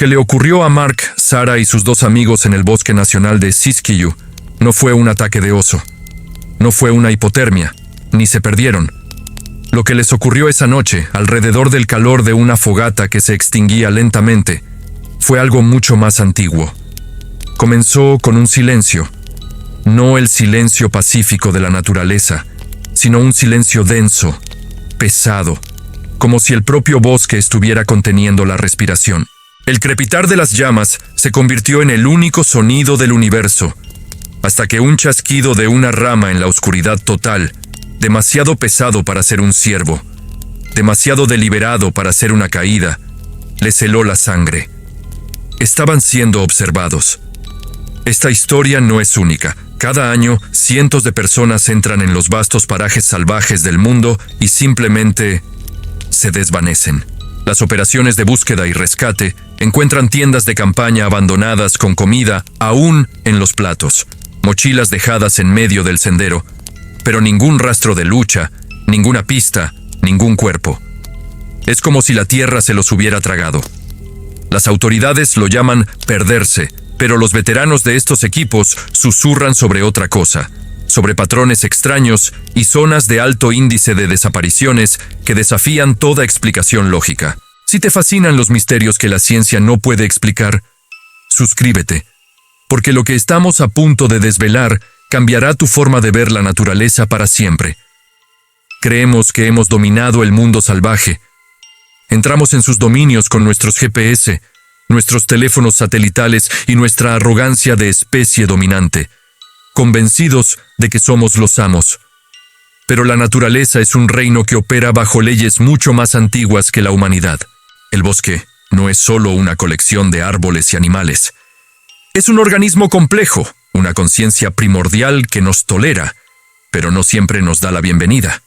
que le ocurrió a Mark, Sarah y sus dos amigos en el Bosque Nacional de Siskiyou no fue un ataque de oso, no fue una hipotermia, ni se perdieron. Lo que les ocurrió esa noche, alrededor del calor de una fogata que se extinguía lentamente, fue algo mucho más antiguo. Comenzó con un silencio, no el silencio pacífico de la naturaleza, sino un silencio denso, pesado, como si el propio bosque estuviera conteniendo la respiración. El crepitar de las llamas se convirtió en el único sonido del universo, hasta que un chasquido de una rama en la oscuridad total, demasiado pesado para ser un ciervo, demasiado deliberado para ser una caída, les heló la sangre. Estaban siendo observados. Esta historia no es única. Cada año, cientos de personas entran en los vastos parajes salvajes del mundo y simplemente se desvanecen. Las operaciones de búsqueda y rescate encuentran tiendas de campaña abandonadas con comida aún en los platos, mochilas dejadas en medio del sendero, pero ningún rastro de lucha, ninguna pista, ningún cuerpo. Es como si la tierra se los hubiera tragado. Las autoridades lo llaman perderse, pero los veteranos de estos equipos susurran sobre otra cosa, sobre patrones extraños y zonas de alto índice de desapariciones que desafían toda explicación lógica. Si te fascinan los misterios que la ciencia no puede explicar, suscríbete, porque lo que estamos a punto de desvelar cambiará tu forma de ver la naturaleza para siempre. Creemos que hemos dominado el mundo salvaje. Entramos en sus dominios con nuestros GPS, nuestros teléfonos satelitales y nuestra arrogancia de especie dominante, convencidos de que somos los amos. Pero la naturaleza es un reino que opera bajo leyes mucho más antiguas que la humanidad. El bosque no es solo una colección de árboles y animales. Es un organismo complejo, una conciencia primordial que nos tolera, pero no siempre nos da la bienvenida.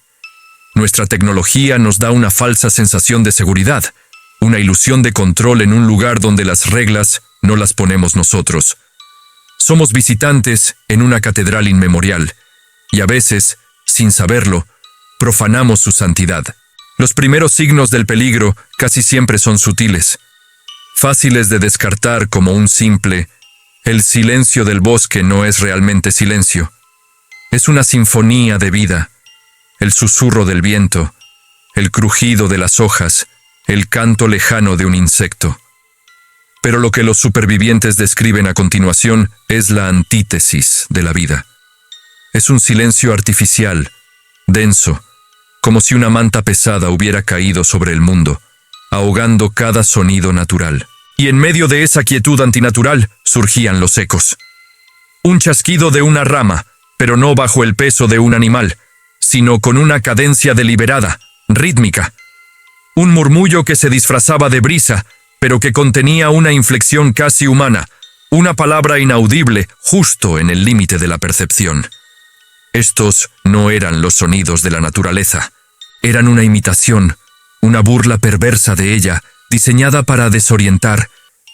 Nuestra tecnología nos da una falsa sensación de seguridad, una ilusión de control en un lugar donde las reglas no las ponemos nosotros. Somos visitantes en una catedral inmemorial, y a veces, sin saberlo, profanamos su santidad. Los primeros signos del peligro casi siempre son sutiles, fáciles de descartar como un simple «el silencio del bosque no es realmente silencio». Es una sinfonía de vida, el susurro del viento, el crujido de las hojas, el canto lejano de un insecto. Pero lo que los supervivientes describen a continuación es la antítesis de la vida. Es un silencio artificial, denso, como si una manta pesada hubiera caído sobre el mundo, ahogando cada sonido natural. Y en medio de esa quietud antinatural surgían los ecos. Un chasquido de una rama, pero no bajo el peso de un animal, sino con una cadencia deliberada, rítmica. Un murmullo que se disfrazaba de brisa, pero que contenía una inflexión casi humana, una palabra inaudible justo en el límite de la percepción. Estos no eran los sonidos de la naturaleza, eran una imitación, una burla perversa de ella, diseñada para desorientar,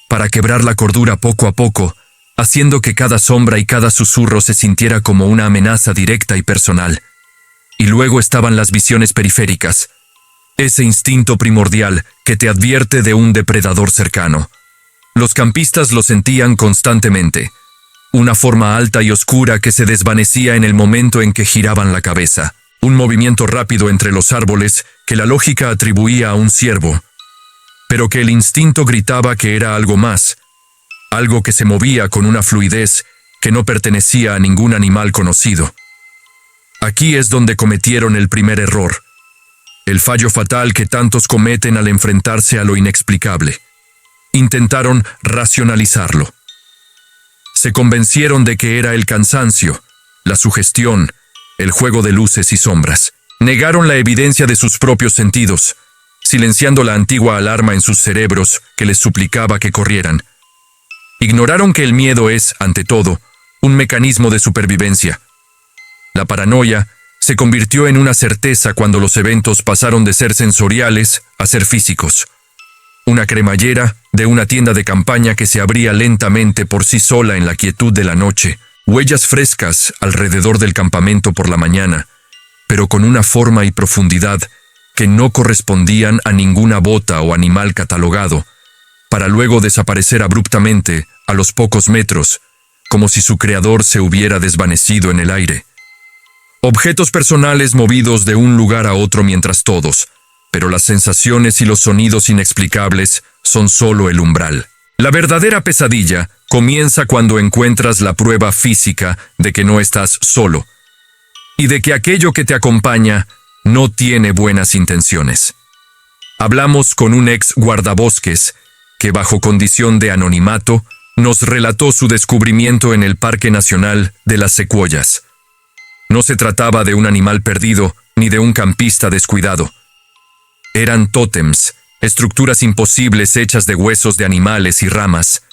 para quebrar la cordura poco a poco, haciendo que cada sombra y cada susurro se sintiera como una amenaza directa y personal. Y luego estaban las visiones periféricas, ese instinto primordial que te advierte de un depredador cercano. Los campistas lo sentían constantemente, una forma alta y oscura que se desvanecía en el momento en que giraban la cabeza, un movimiento rápido entre los árboles que la lógica atribuía a un ciervo, pero que el instinto gritaba que era algo más, algo que se movía con una fluidez que no pertenecía a ningún animal conocido. Aquí es donde cometieron el primer error, el fallo fatal que tantos cometen al enfrentarse a lo inexplicable. Intentaron racionalizarlo. Se convencieron de que era el cansancio, la sugestión, el juego de luces y sombras. Negaron la evidencia de sus propios sentidos, silenciando la antigua alarma en sus cerebros que les suplicaba que corrieran. Ignoraron que el miedo es, ante todo, un mecanismo de supervivencia. La paranoia se convirtió en una certeza cuando los eventos pasaron de ser sensoriales a ser físicos. Una cremallera de una tienda de campaña que se abría lentamente por sí sola en la quietud de la noche, huellas frescas alrededor del campamento por la mañana, pero con una forma y profundidad que no correspondían a ninguna bota o animal catalogado, para luego desaparecer abruptamente a los pocos metros, como si su creador se hubiera desvanecido en el aire. Objetos personales movidos de un lugar a otro mientras todos, pero las sensaciones y los sonidos inexplicables son solo el umbral. La verdadera pesadilla comienza cuando encuentras la prueba física de que no estás solo y de que aquello que te acompaña no tiene buenas intenciones. Hablamos con un ex guardabosques que, bajo condición de anonimato, nos relató su descubrimiento en el Parque Nacional de las Secuoyas. No se trataba de un animal perdido ni de un campista descuidado. Eran tótems, estructuras imposibles hechas de huesos de animales y ramas,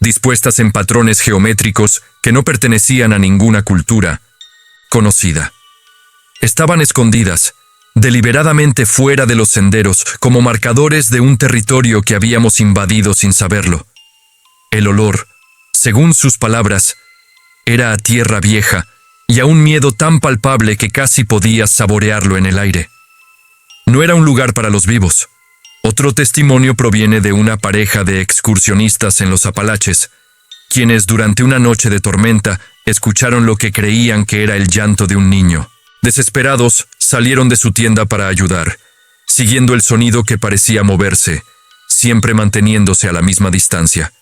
dispuestas en patrones geométricos que no pertenecían a ninguna cultura conocida. Estaban escondidas, deliberadamente fuera de los senderos, como marcadores de un territorio que habíamos invadido sin saberlo. El olor, según sus palabras, era a tierra vieja y a un miedo tan palpable que casi podías saborearlo en el aire. No era un lugar para los vivos. Otro testimonio proviene de una pareja de excursionistas en los Apalaches, quienes durante una noche de tormenta escucharon lo que creían que era el llanto de un niño. Desesperados, salieron de su tienda para ayudar, siguiendo el sonido que parecía moverse, siempre manteniéndose a la misma distancia.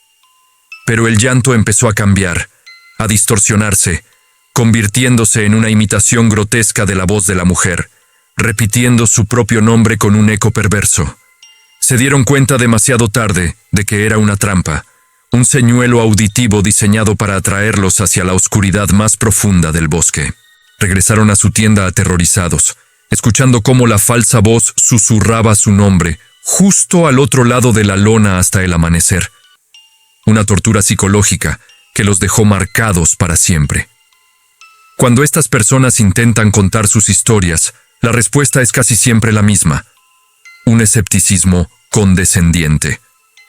Pero el llanto empezó a cambiar, a distorsionarse, convirtiéndose en una imitación grotesca de la voz de la mujer, repitiendo su propio nombre con un eco perverso. Se dieron cuenta demasiado tarde de que era una trampa, un señuelo auditivo diseñado para atraerlos hacia la oscuridad más profunda del bosque. Regresaron a su tienda aterrorizados, escuchando cómo la falsa voz susurraba su nombre, justo al otro lado de la lona hasta el amanecer. Una tortura psicológica que los dejó marcados para siempre. Cuando estas personas intentan contar sus historias, la respuesta es casi siempre la misma: un escepticismo condescendiente.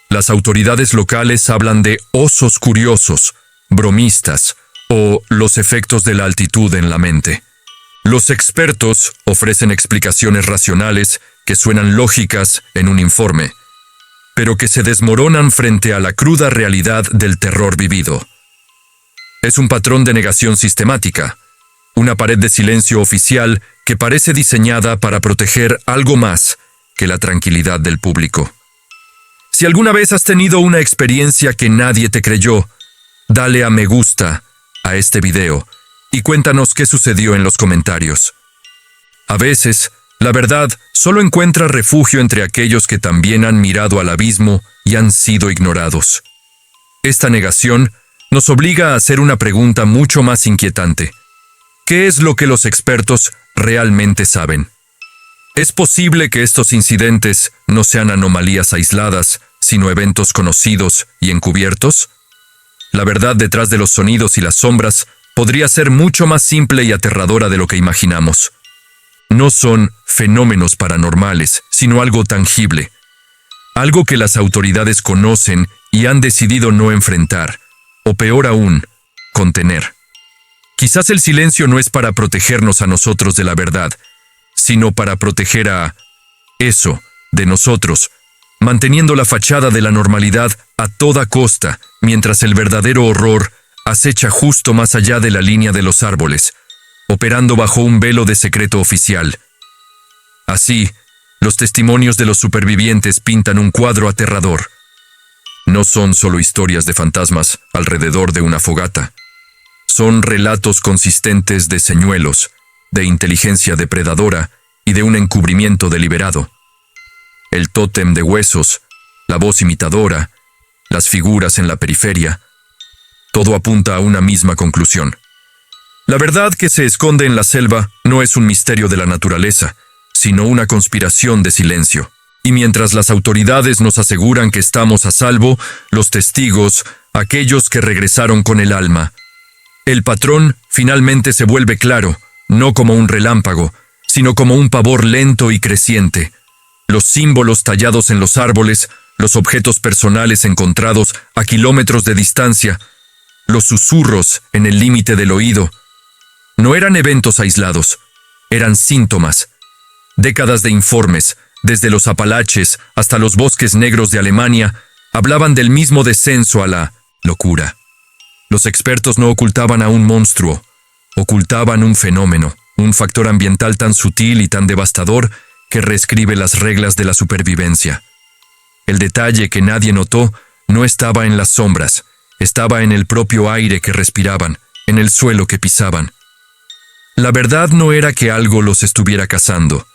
Las autoridades locales hablan de osos curiosos, bromistas o los efectos de la altitud en la mente. Los expertos ofrecen explicaciones racionales que suenan lógicas en un informe, pero que se desmoronan frente a la cruda realidad del terror vivido. Es un patrón de negación sistemática, una pared de silencio oficial que parece diseñada para proteger algo más que la tranquilidad del público. Si alguna vez has tenido una experiencia que nadie te creyó, dale a me gusta a este video y cuéntanos qué sucedió en los comentarios. A veces, la verdad solo encuentra refugio entre aquellos que también han mirado al abismo y han sido ignorados. Esta negación nos obliga a hacer una pregunta mucho más inquietante. ¿Qué es lo que los expertos realmente saben? ¿Es posible que estos incidentes no sean anomalías aisladas, sino eventos conocidos y encubiertos? La verdad detrás de los sonidos y las sombras podría ser mucho más simple y aterradora de lo que imaginamos. No son fenómenos paranormales, sino algo tangible. Algo que las autoridades conocen y han decidido no enfrentar, o peor aún, contener. Quizás el silencio no es para protegernos a nosotros de la verdad, sino para proteger a eso de nosotros, manteniendo la fachada de la normalidad a toda costa, mientras el verdadero horror acecha justo más allá de la línea de los árboles, operando bajo un velo de secreto oficial. Así, los testimonios de los supervivientes pintan un cuadro aterrador. No son solo historias de fantasmas alrededor de una fogata. Son relatos consistentes de señuelos, de inteligencia depredadora y de un encubrimiento deliberado. El tótem de huesos, la voz imitadora, las figuras en la periferia, todo apunta a una misma conclusión. La verdad que se esconde en la selva no es un misterio de la naturaleza, sino una conspiración de silencio. Y mientras las autoridades nos aseguran que estamos a salvo, los testigos, aquellos que regresaron con el alma, el patrón finalmente se vuelve claro, no como un relámpago, sino como un pavor lento y creciente. Los símbolos tallados en los árboles, los objetos personales encontrados a kilómetros de distancia, los susurros en el límite del oído, no eran eventos aislados, eran síntomas. Décadas de informes, desde los Apalaches hasta los bosques negros de Alemania, hablaban del mismo descenso a la locura. Los expertos no ocultaban a un monstruo, ocultaban un fenómeno, un factor ambiental tan sutil y tan devastador que reescribe las reglas de la supervivencia. El detalle que nadie notó no estaba en las sombras, estaba en el propio aire que respiraban, en el suelo que pisaban. La verdad no era que algo los estuviera cazando.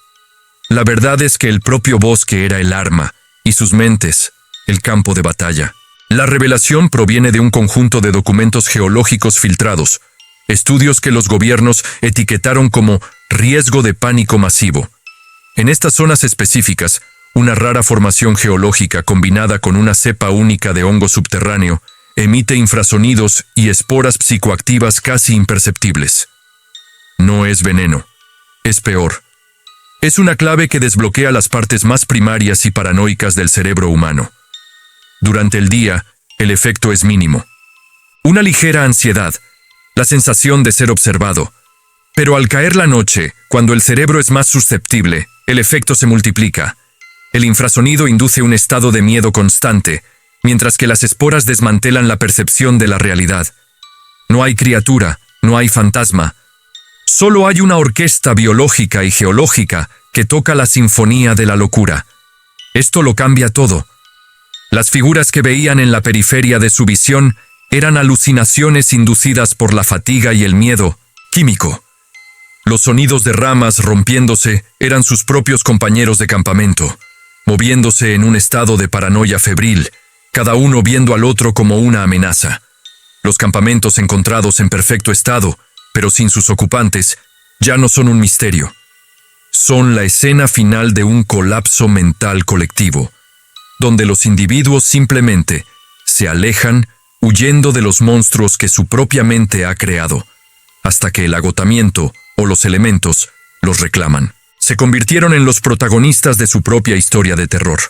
La verdad es que el propio bosque era el arma, y sus mentes, el campo de batalla. La revelación proviene de un conjunto de documentos geológicos filtrados, estudios que los gobiernos etiquetaron como riesgo de pánico masivo. En estas zonas específicas, una rara formación geológica combinada con una cepa única de hongo subterráneo emite infrasonidos y esporas psicoactivas casi imperceptibles. No es veneno, es peor. Es una clave que desbloquea las partes más primarias y paranoicas del cerebro humano. Durante el día, el efecto es mínimo. Una ligera ansiedad, la sensación de ser observado. Pero al caer la noche, cuando el cerebro es más susceptible, el efecto se multiplica. El infrasonido induce un estado de miedo constante, mientras que las esporas desmantelan la percepción de la realidad. No hay criatura, no hay fantasma. Solo hay una orquesta biológica y geológica que toca la sinfonía de la locura. Esto lo cambia todo. Las figuras que veían en la periferia de su visión eran alucinaciones inducidas por la fatiga y el miedo químico. Los sonidos de ramas rompiéndose eran sus propios compañeros de campamento, moviéndose en un estado de paranoia febril, cada uno viendo al otro como una amenaza. Los campamentos encontrados en perfecto estado, pero sin sus ocupantes, ya no son un misterio. Son la escena final de un colapso mental colectivo, donde los individuos simplemente se alejan huyendo de los monstruos que su propia mente ha creado, hasta que el agotamiento o los elementos los reclaman. Se convirtieron en los protagonistas de su propia historia de terror,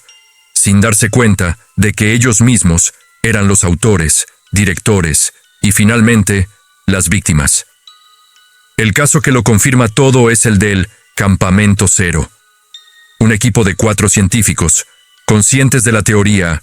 sin darse cuenta de que ellos mismos eran los autores, directores y finalmente las víctimas. El caso que lo confirma todo es el del Campamento Cero. Un equipo de 4 científicos, conscientes de la teoría